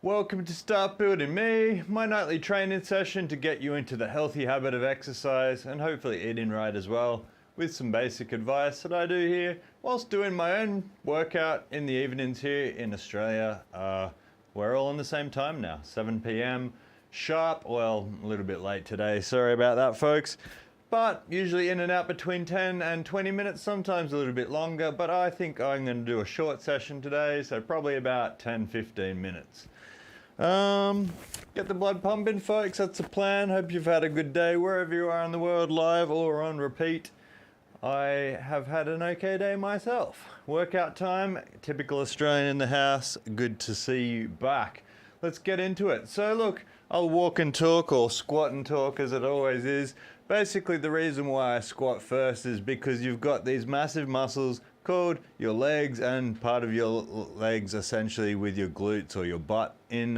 Welcome to Start Building Me, my nightly training session to get you into the healthy habit of exercise and hopefully eating right as well, with some basic advice that I do here whilst doing my own workout in the evenings here in Australia. We're all on the same time now, 7 p.m. sharp. Well, a little bit late today, sorry about that folks. But usually in and out between 10 and 20 minutes, sometimes a little bit longer, but I think I'm going to do a short session today, so probably about 10-15 minutes. Get the blood pumping folks, that's the plan. Hope you've had a good day wherever you are in the world, live or on repeat. I have had an okay day myself. Workout time, typical Australian in the house, good to see you back. Let's get into it. So look, I'll walk and talk, or squat and talk as it always is. Basically the reason why I squat first is because you've got these massive muscles called your legs, and part of your legs essentially with your glutes or your butt in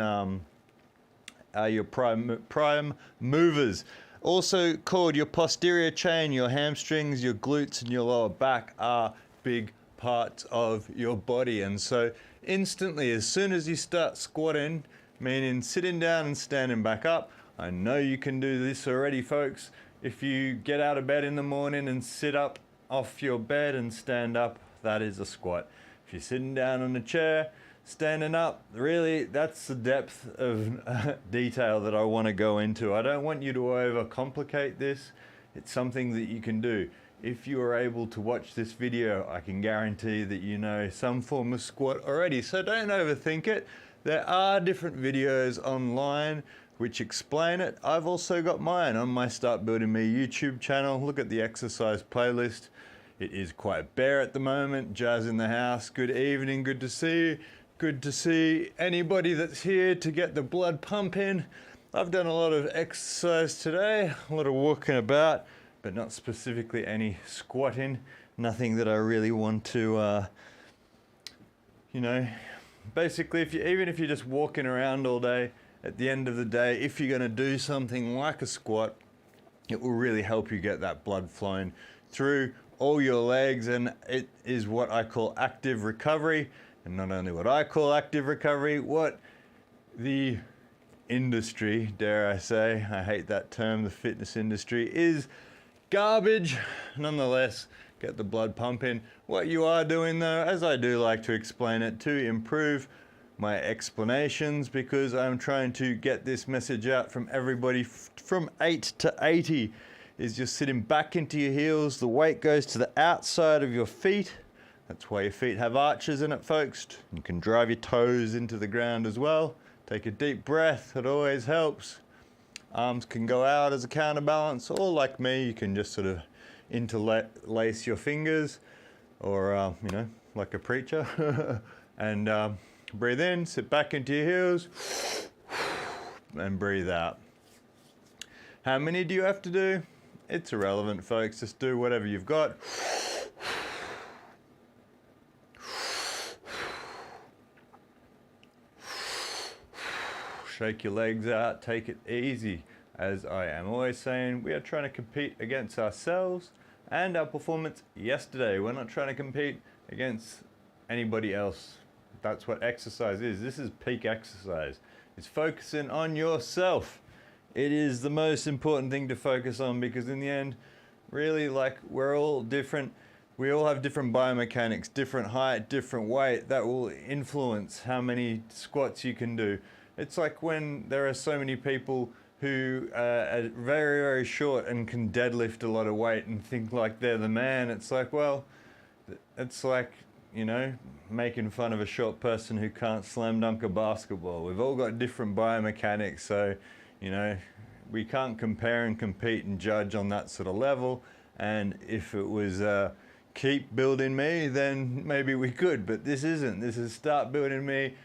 your prime movers. Also called your posterior chain. Your hamstrings, your glutes and your lower back are big parts of your body, and so instantly as soon as you start squatting, meaning sitting down and standing back up, I know you can do this already folks. If you get out of bed in the morning and sit up off your bed and stand up, that is a squat. If you're sitting down on a chair, standing up, really that's the depth of detail that I want to go into. I don't want you to overcomplicate this. It's something that you can do. If you are able to watch this video, I can guarantee that you know some form of squat already, so don't overthink it. There are different videos online which explain it. I've also got mine on my Start Building Me YouTube channel. Look at the exercise playlist. It is quite bare at the moment. Jazz in the house, good evening, good to see you. Good to see anybody that's here to get the blood pumping. I've done a lot of exercise today, a lot of walking about, but not specifically any squatting. Nothing that I really want to, basically even if you're just walking around all day, at the end of the day, if you're going to do something like a squat, it will really help you get that blood flowing through all your legs, and it is what I call active recovery. And not only what I call active recovery, what the industry, dare I say, I hate that term, the fitness industry, is garbage. Nonetheless, get the blood pumping. What you are doing though, as I do like to explain it, to improve my explanations, because I'm trying to get this message out from everybody from 8 to 80, is just sitting back into your heels. The weight goes to the outside of your feet. That's why your feet have arches in it, folks. You can drive your toes into the ground as well. Take a deep breath, it always helps. Arms can go out as a counterbalance, or like me, you can just sort of interlace your fingers, or like a preacher. And breathe in, sit back into your heels, and breathe out. How many do you have to do? It's irrelevant, folks. Just do whatever you've got. Shake your legs out, take it easy. As I am always saying, we are trying to compete against ourselves and our performance yesterday. We're not trying to compete against anybody else. That's what exercise is. This is peak exercise. It's focusing on yourself. It is the most important thing to focus on, because in the end, really, like, we're all different. We all have different biomechanics, different height, different weight. That will influence how many squats you can do. It's like when there are so many people who are very, very short and can deadlift a lot of weight and think like they're the man. It's like, well, it's like, making fun of a short person who can't slam dunk a basketball. We've all got different biomechanics, so, we can't compare and compete and judge on that sort of level. And if it was keep building me, then maybe we could, but this isn't. This is Start Building Me.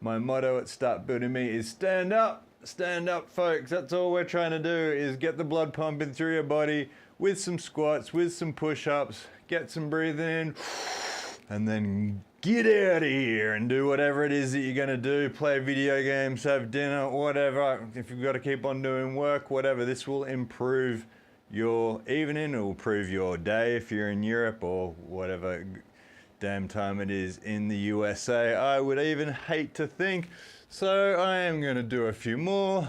My motto at Start Building Me is stand up. Stand up, folks. That's all we're trying to do, is get the blood pumping through your body with some squats, with some push-ups, get some breathing in, and then get out of here and do whatever it is that you're going to do. Play video games, have dinner, whatever. If you've got to keep on doing work, whatever. This will improve your evening. It will improve your day if you're in Europe, or whatever damn time it is in the USA. I would even hate to think. So I am going to do a few more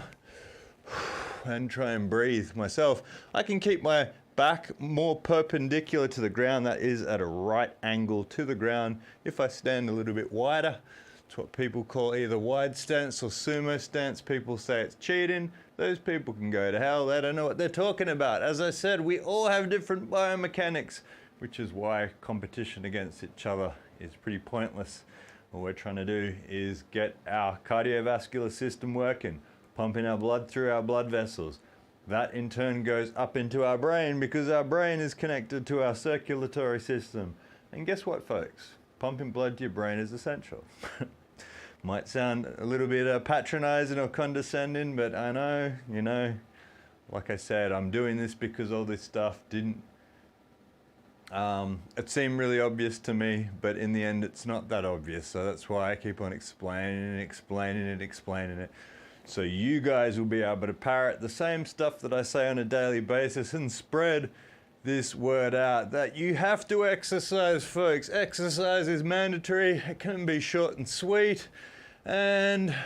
and try and breathe myself. I can keep my back more perpendicular to the ground, that is at a right angle to the ground, if I stand a little bit wider. It's what people call either wide stance or sumo stance. People say it's cheating. Those people can go to hell. They don't know what they're talking about. As I said, we all have different biomechanics, which is why competition against each other is pretty pointless. What we're trying to do is get our cardiovascular system working, pumping our blood through our blood vessels. That in turn goes up into our brain because our brain is connected to our circulatory system. And guess what, folks? Pumping blood to your brain is essential. Might sound a little bit patronizing or condescending, but I know, you know, like I said, I'm doing this because all this stuff didn't, it seemed really obvious to me, but in the end it's not that obvious. So that's why I keep on explaining it. So you guys will be able to parrot the same stuff that I say on a daily basis and spread this word out that you have to exercise, folks. Exercise is mandatory. It can be short and sweet and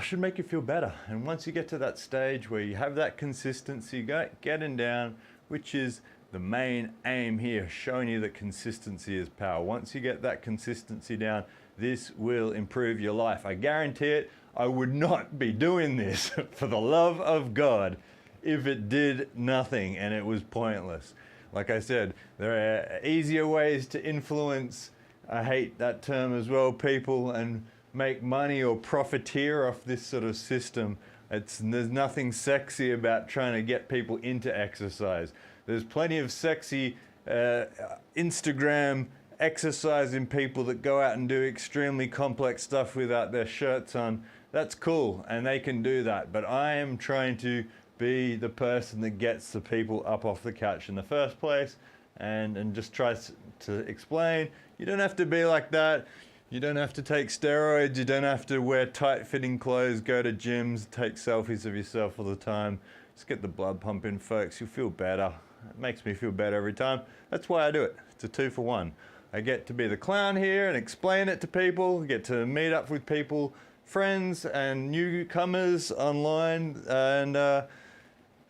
should make you feel better. And once you get to that stage where you have that consistency getting down, which is the main aim here, showing you that consistency is power. Once you get that consistency down, this will improve your life. I guarantee it. I would not be doing this for the love of God if it did nothing and it was pointless. Like I said, there are easier ways to influence, I hate that term as well, people, and make money or profiteer off this sort of system. There's nothing sexy about trying to get people into exercise. There's plenty of sexy Instagram exercising people that go out and do extremely complex stuff without their shirts on. That's cool, and they can do that. But I am trying to be the person that gets the people up off the couch in the first place, and just tries to explain. You don't have to be like that. You don't have to take steroids. You don't have to wear tight-fitting clothes, go to gyms, take selfies of yourself all the time. Just get the blood pumping, folks. You'll feel better. It makes me feel better every time. That's why I do it. It's a 2-for-1. I get to be the clown here and explain it to people, get to meet up with people, friends and newcomers online, and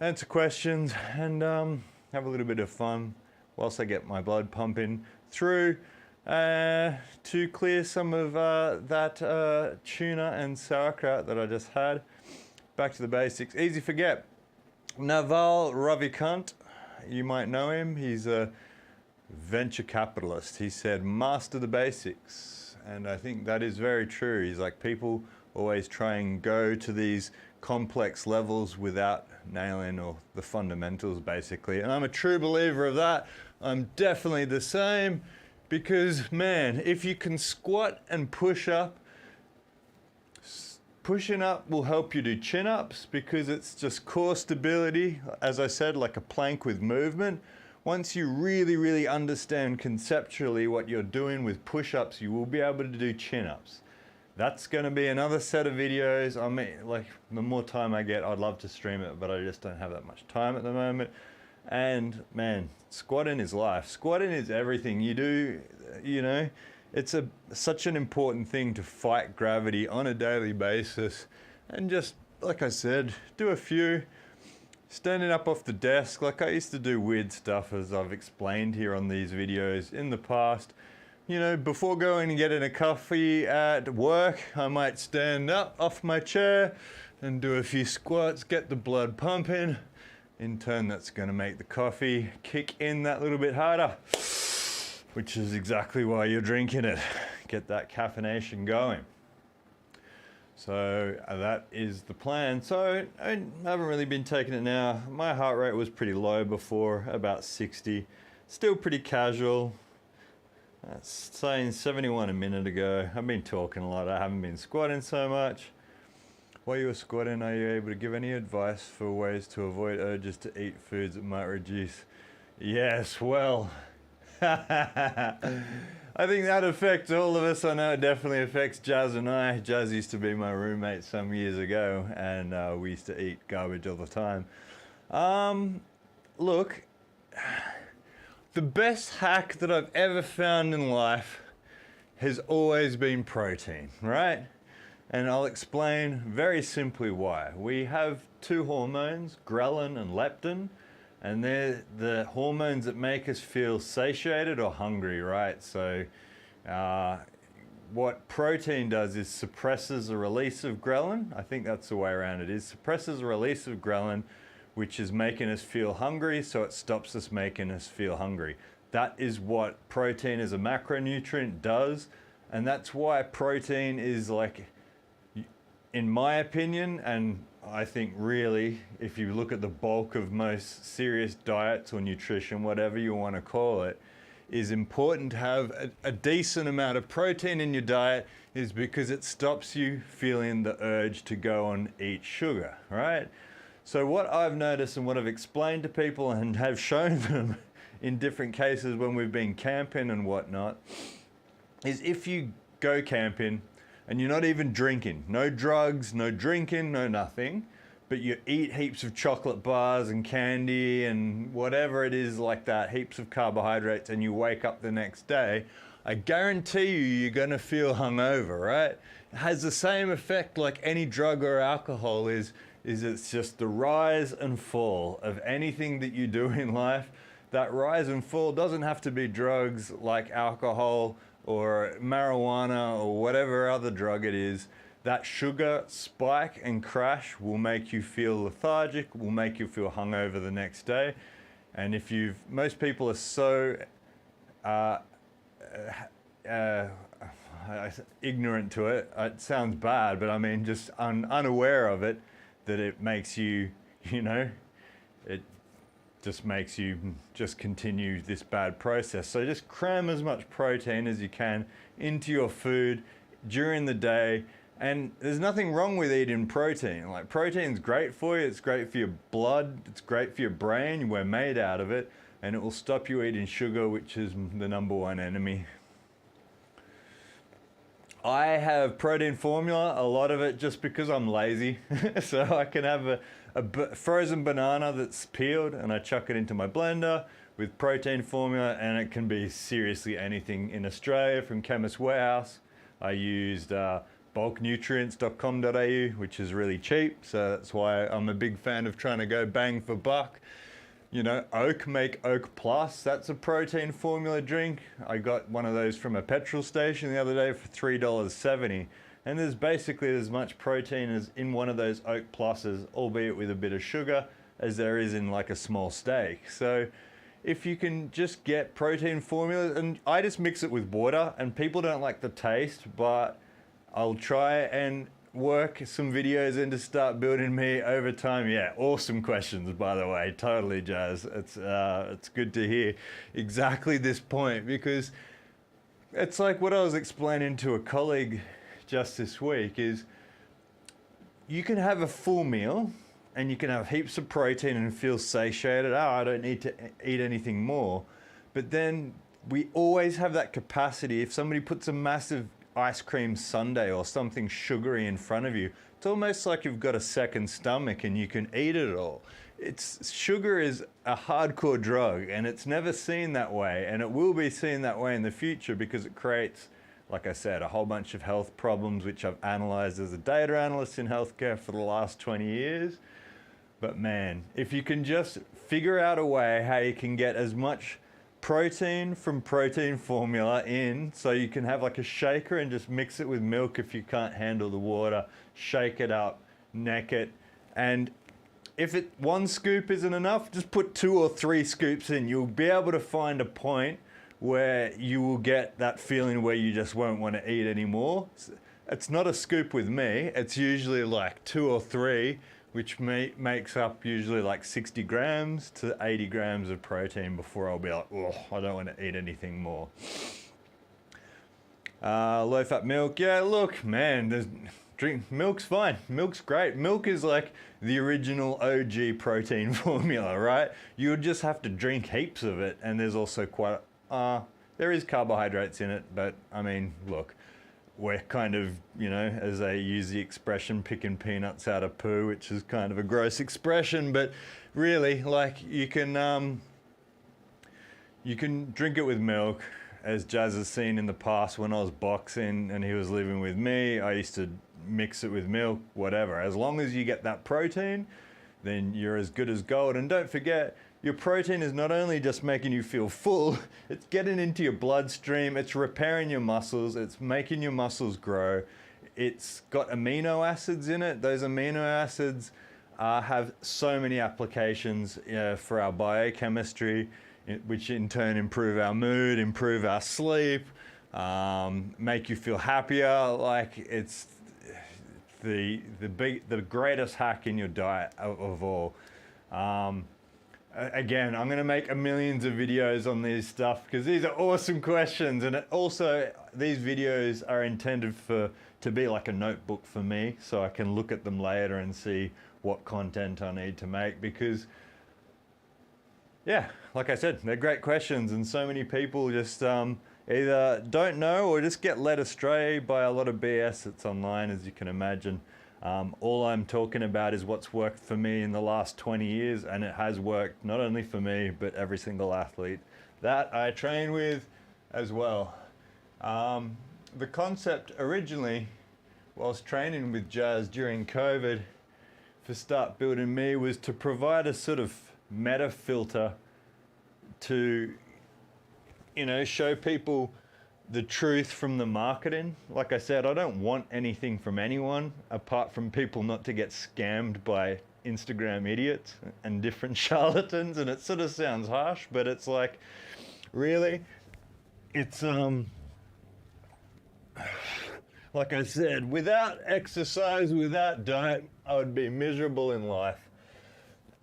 answer questions and have a little bit of fun whilst I get my blood pumping through to clear some of that tuna and sauerkraut that I just had. Back to the basics. Easy forget. Naval Ravikant, you might know him. He's a venture capitalist. He said, master the basics. And I think that is very true. He's like, people always try and go to these complex levels without nailing or the fundamentals, basically. And I'm a true believer of that. I'm definitely the same because, man, if you can squat and push up, pushing up will help you do chin-ups because it's just core stability, as I said, like a plank with movement. Once you really, really understand conceptually what you're doing with push-ups, you will be able to do chin-ups. That's going to be another set of videos. I mean, like, the more time I get, I'd love to stream it, but I just don't have that much time at the moment. And, man, squatting is life. Squatting is everything. You do, you know, it's such an important thing to fight gravity on a daily basis. And just, like I said, do a few. Standing up off the desk, like I used to do weird stuff as I've explained here on these videos in the past. You know, before going and getting a coffee at work, I might stand up off my chair and do a few squats, get the blood pumping. In turn, that's going to make the coffee kick in that little bit harder, which is exactly why you're drinking it. Get that caffeination going. So that is the plan. So I haven't really been taking it now. My heart rate was pretty low before, about 60. Still pretty casual. That's saying 71 a minute ago. I've been talking a lot. I haven't been squatting so much. While you were squatting, are you able to give any advice for ways to avoid urges to eat foods that might reduce? Yes, well, I think that affects all of us. I know it definitely affects Jazz and I. Jazz used to be my roommate some years ago, and we used to eat garbage all the time. Look, the best hack that I've ever found in life has always been protein, right? And I'll explain very simply why. We have two hormones, ghrelin and leptin, and they're the hormones that make us feel satiated or hungry, right? So what protein does is suppresses the release of ghrelin. I think that's the way around it is. Suppresses the release of ghrelin, which is making us feel hungry, so it stops us making us feel hungry. That is what protein as a macronutrient does, and that's why protein is, like, in my opinion, and I think really, if you look at the bulk of most serious diets or nutrition, whatever you want to call it, is important to have a decent amount of protein in your diet, is because it stops you feeling the urge to go and eat sugar, right? So what I've noticed and what I've explained to people and have shown them in different cases when we've been camping and whatnot, is if you go camping and you're not even drinking, no drugs, no drinking, no nothing, but you eat heaps of chocolate bars and candy and whatever it is like that, heaps of carbohydrates, and you wake up the next day, I guarantee you, you're gonna feel hungover, right? It has the same effect like any drug or alcohol is it's just the rise and fall of anything that you do in life. That rise and fall doesn't have to be drugs like alcohol or marijuana or whatever other drug it is. That sugar spike and crash will make you feel lethargic, will make you feel hungover the next day. And if most people are so ignorant to it, it sounds bad, but I mean just unaware of it, that it makes you, it just makes you just continue this bad process. So just cram as much protein as you can into your food during the day. And there's nothing wrong with eating protein. Like, protein's great for you, it's great for your blood, it's great for your brain, we're made out of it, and it will stop you eating sugar, which is the #1 enemy. I have protein formula, a lot of it just because I'm lazy. So I can have a frozen banana that's peeled and I chuck it into my blender with protein formula, and it can be seriously anything. In Australia, from Chemist Warehouse, I used bulknutrients.com.au, which is really cheap, so that's why I'm a big fan of trying to go bang for buck. Oak make Oak Plus, that's a protein formula drink. I got one of those from a petrol station the other day for $3.70, and there's basically as much protein as in one of those Oak Pluses, albeit with a bit of sugar, as there is in like a small steak. So if you can just get protein formula, and I just mix it with water, and people don't like the taste, but I'll try and work some videos into Start Building Me over time. Yeah, awesome questions, by the way. Totally, Jazz. It's good to hear exactly this point, because it's like what I was explaining to a colleague just this week is you can have a full meal and you can have heaps of protein and feel satiated. I don't need to eat anything more. But then we always have that capacity. If somebody puts a massive ice cream sundae or something sugary in front of you, it's almost like you've got a second stomach and you can eat it all. Sugar is a hardcore drug, and it's never seen that way, and it will be seen that way in the future, because it creates, like I said, a whole bunch of health problems, which I've analyzed as a data analyst in healthcare for the last 20 years. But man, if you can just figure out a way how you can get as much protein from protein formula in, so you can have like a shaker and just mix it with milk if you can't handle the water, shake it up, neck it, and if one scoop isn't enough, just put 2 or 3 scoops in. You'll be able to find a point where you will get that feeling where you just won't want to eat anymore. It's not a scoop with me, it's usually like 2 or 3, which makes up usually like 60 grams to 80 grams of protein before I'll be like, oh, I don't want to eat anything more. Low fat milk, yeah, look, man, milk's fine, milk's great. Milk is like the original OG protein formula, right? You would just have to drink heaps of it, and there's also there is carbohydrates in it, but I mean, look, we're kind of, as they use the expression, picking peanuts out of poo, which is kind of a gross expression, but really, like, you can drink it with milk. as Jazz has seen in the past, when I was boxing and he was living with me, I used to mix it with milk, whatever. As long as you get that protein, then you're as good as gold. And don't forget, your protein is not only just making you feel full, it's getting into your bloodstream, it's repairing your muscles, it's making your muscles grow. It's got amino acids in it. Those amino acids have so many applications for our biochemistry, which in turn improve our mood, improve our sleep, make you feel happier. Like, it's the greatest hack in your diet of all. Again, I'm going to make millions of videos on these stuff because these are awesome questions, and also these videos are intended to be like a notebook for me, so I can look at them later and see what content I need to make. Because yeah, like I said, they're great questions, and so many people just either don't know or just get led astray by a lot of BS that's online, as you can imagine. All I'm talking about is what's worked for me in the last 20 years, and it has worked not only for me, but every single athlete that I train with as well. The concept originally, whilst training with Jazz during COVID for Start Building Me, was to provide a sort of meta filter to, show people the truth from the marketing. Like I said, I don't want anything from anyone apart from people not to get scammed by Instagram idiots and different charlatans. And it sort of sounds harsh, but it's like, really, it's like I said, without exercise, without diet, I would be miserable in life.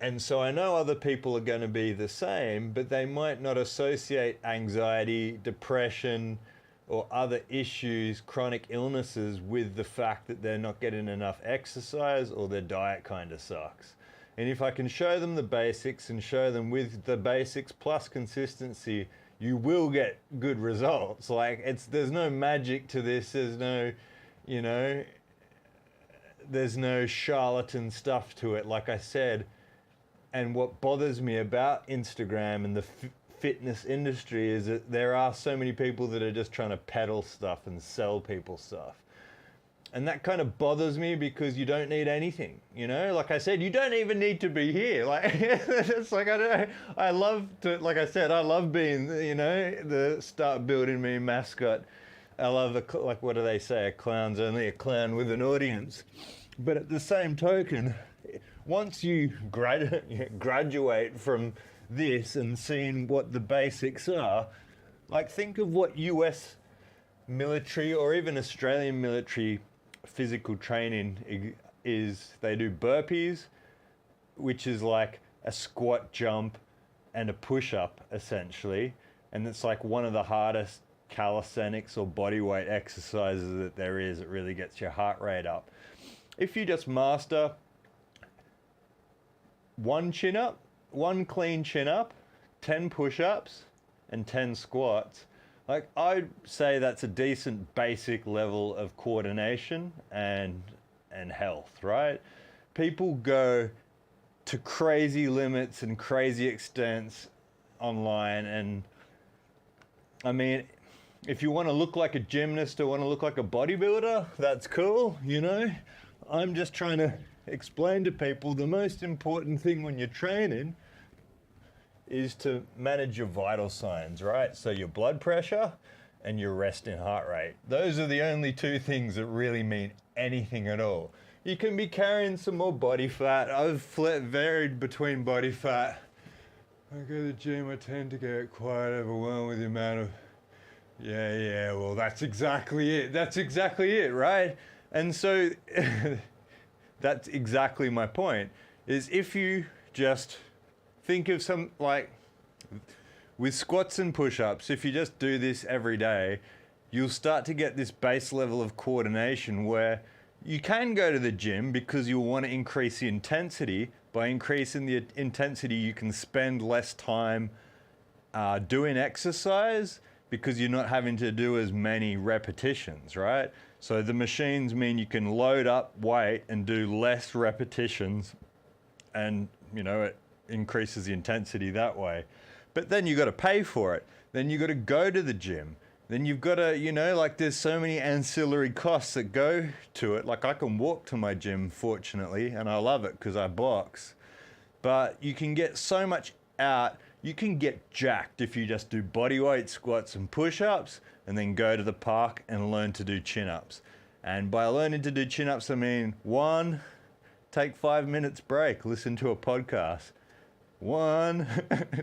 And so I know other people are going to be the same, but they might not associate anxiety, depression, or other issues, chronic illnesses, with the fact that they're not getting enough exercise or their diet kind of sucks. And if I can show them the basics and show them with the basics plus consistency, you will get good results. Like, there's no magic to this. There's no, there's no charlatan stuff to it, like I said. And what bothers me about Instagram and the fitness industry is that there are so many people that are just trying to peddle stuff and sell people stuff. And that kind of bothers me, because you don't need anything, Like I said, you don't even need to be here. Like, it's like, I love being, the Start Building Me mascot. I love, like, what do they say? A clown's only a clown with an audience. But at the same token, once you graduate from this and seeing what the basics are, like, think of what US military or even Australian military physical training is. They do burpees, which is like a squat, jump, and a push-up essentially, and it's like one of the hardest calisthenics or bodyweight exercises that there is. It really gets your heart rate up. If you just master one chin-up, one clean chin-up, 10 push-ups, and 10 squats, like, I'd say that's a decent basic level of coordination and health, right? People go to crazy limits and crazy extents online, and I mean, if you want to look like a gymnast or want to look like a bodybuilder, that's cool, I'm just trying to explain to people the most important thing when you're training is to manage your vital signs, right? So your blood pressure and your resting heart rate. Those are the only two things that really mean anything at all. You can be carrying some more body fat. I've varied between body fat. I go to the gym, I tend to get quite overwhelmed with the amount of, well, that's exactly it, right? And so that's exactly my point, is if you just think of some, like, with squats and push-ups, if you just do this every day, you'll start to get this base level of coordination where you can go to the gym because you'll want to increase the intensity. By increasing the intensity, you can spend less time doing exercise because you're not having to do as many repetitions, right? So the machines mean you can load up weight and do less repetitions, and, it increases the intensity that way. But then you got to pay for it. Then you got to go to the gym. Then you've got to, like there's so many ancillary costs that go to it. Like I can walk to my gym, fortunately, and I love it because I box. But you can get so much out. You can get jacked if you just do bodyweight squats and push-ups and then go to the park and learn to do chin-ups. And by learning to do chin-ups, I mean, 1, take 5 minutes break, listen to a podcast. 1,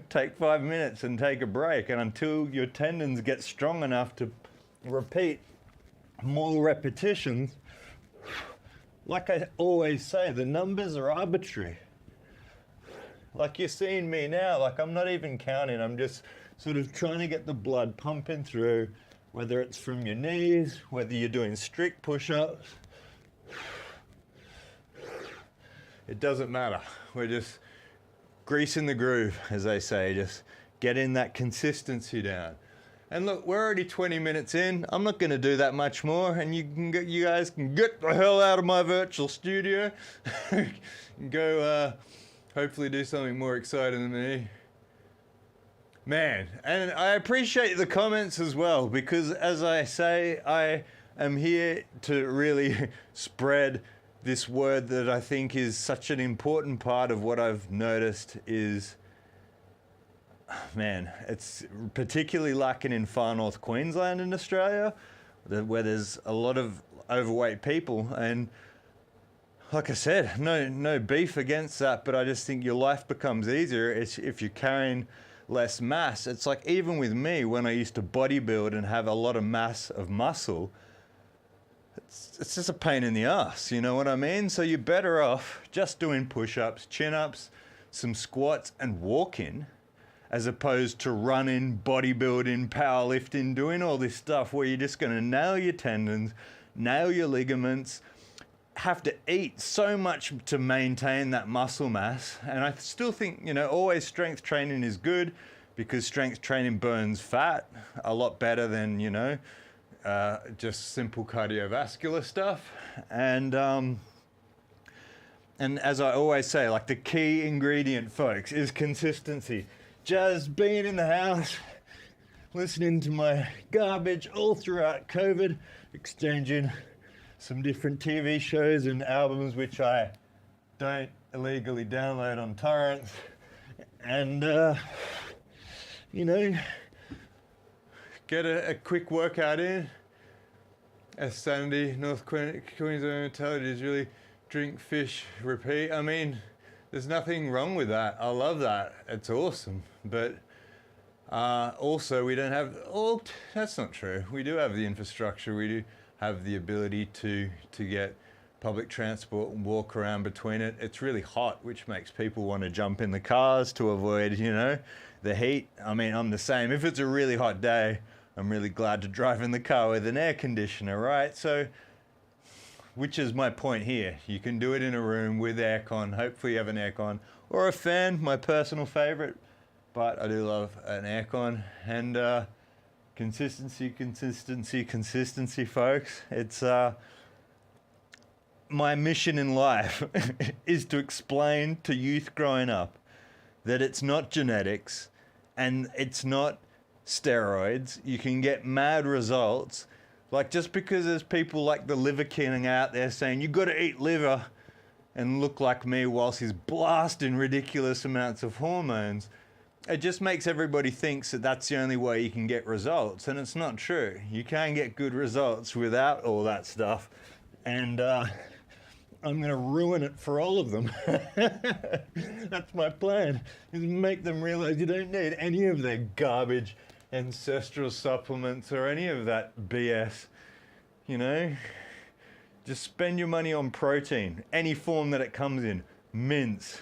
take 5 minutes and take a break. And until your tendons get strong enough to repeat more repetitions, like I always say, the numbers are arbitrary. Like you're seeing me now, like I'm not even counting, I'm just sort of trying to get the blood pumping through, whether it's from your knees, whether you're doing strict push-ups. It doesn't matter. We're just greasing the groove, as they say, just getting that consistency down. And look, we're already 20 minutes in. I'm not going to do that much more, and you guys can get the hell out of my virtual studio. Go hopefully do something more exciting than me. Man, and I appreciate the comments as well, because as I say, I am here to really spread this word that I think is such an important part of what I've noticed is, man, it's particularly lacking in far north Queensland in Australia, where there's a lot of overweight people. And like I said, no beef against that, but I just think your life becomes easier if you're carrying less mass. It's like even with me, when I used to bodybuild and have a lot of mass of muscle, it's just a pain in the ass, you know what I mean? So you're better off just doing push-ups, chin-ups, some squats and walking, as opposed to running, bodybuilding, powerlifting, doing all this stuff where you're just going to nail your tendons, nail your ligaments, have to eat so much to maintain that muscle mass. And I still think, always strength training is good, because strength training burns fat a lot better than, just simple cardiovascular stuff. And as I always say, like the key ingredient, folks, is consistency. Just being in the house, listening to my garbage all throughout COVID, exchanging some different TV shows and albums which I don't illegally download on torrents, and get a quick workout in. As Sandy, North Queensland mentality is really drink, fish, repeat. I mean, there's nothing wrong with that. I love that. It's awesome. But also, we don't have, that's not true. We do have the infrastructure. We do have the ability to get public transport and walk around between it. It's really hot, which makes people want to jump in the cars to avoid, the heat. I mean, I'm the same. If it's a really hot day, I'm really glad to drive in the car with an air conditioner, right? So, which is my point here. You can do it in a room with aircon. Hopefully you have an aircon or a fan, my personal favorite. But I do love an aircon. And consistency, folks. It's my mission in life is to explain to youth growing up that it's not genetics and it's not steroids. You can get mad results. Like, just because there's people like the Liver King out there saying you got to eat liver and look like me whilst he's blasting ridiculous amounts of hormones, it just makes everybody thinks that that's the only way you can get results, and it's not true. You can get good results without all that stuff, and I'm going to ruin it for all of them. That's my plan, is make them realize you don't need any of their garbage ancestral supplements or any of that BS, Just spend your money on protein, any form that it comes in. Mince,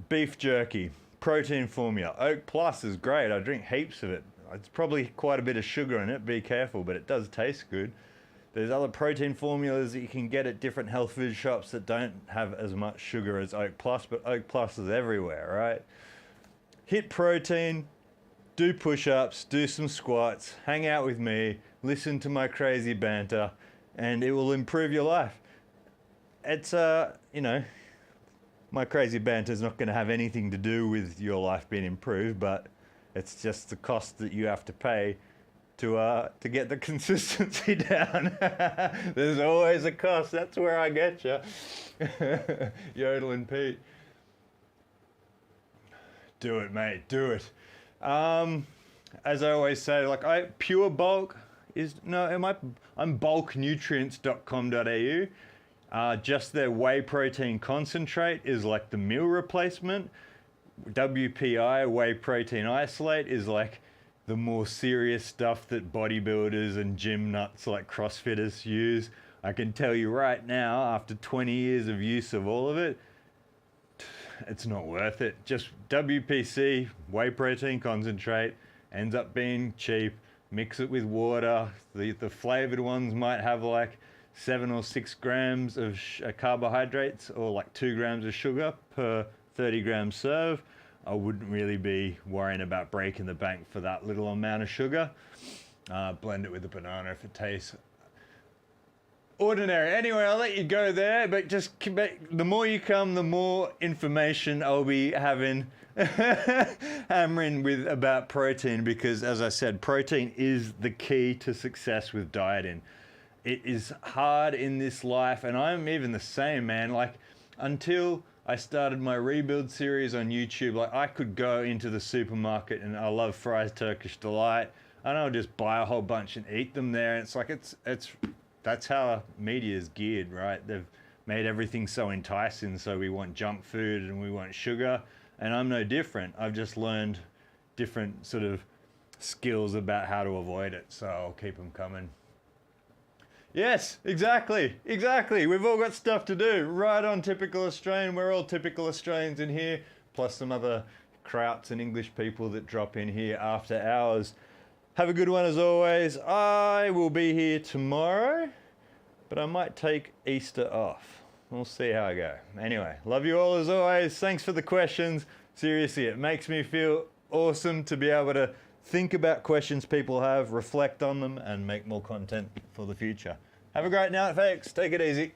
beef jerky, protein formula. Oak Plus is great. I drink heaps of it. It's probably quite a bit of sugar in it. Be careful, but it does taste good. There's other protein formulas that you can get at different health food shops that don't have as much sugar as Oak Plus, but Oak Plus is everywhere, right? Hit protein, do push-ups, do some squats, hang out with me, listen to my crazy banter, and it will improve your life. It's, my crazy banter is not going to have anything to do with your life being improved, but It's just the cost that you have to pay to get the consistency down. There's always a cost. That's where I get you. Yodeling Pete. Do it, mate. Do it. As I always say, like pure bulk is I'm bulknutrients.com.au. Just their whey protein concentrate is like the meal replacement. WPI, whey protein isolate, is like the more serious stuff that bodybuilders and gym nuts like CrossFitters use. I can tell you right now, after 20 years of use of all of it, it's not worth it. Just WPC, whey protein concentrate, ends up being cheap. Mix it with water. The flavored ones might have like 7 or 6 grams of carbohydrates, or like 2 grams of sugar per 30 gram serve. I wouldn't really be worrying about breaking the bank for that little amount of sugar. Blend it with a banana if it tastes ordinary. Anyway, I'll let you go there, but just the more you come, the more information I'll be having hammering with about protein, because as I said, protein is the key to success with dieting. It is hard in this life, and I'm even the same, man. Like, until I started my rebuild series on YouTube, like I could go into the supermarket, and I love Fry's Turkish Delight, and I'll just buy a whole bunch and eat them there. And it's like, that's how media is geared, right? They've made everything so enticing, so we want junk food and we want sugar, and I'm no different. I've just learned different sort of skills about how to avoid it, so I'll keep them coming. Yes, exactly. We've all got stuff to do. Right on, typical Australian. We're all typical Australians in here, plus some other Krauts and English people that drop in here after hours. Have a good one as always. I will be here tomorrow, but I might take Easter off. We'll see how I go. Anyway, love you all as always. Thanks for the questions. Seriously, it makes me feel awesome to be able to think about questions people have, reflect on them, and make more content for the future. Have a great night, folks. Take it easy.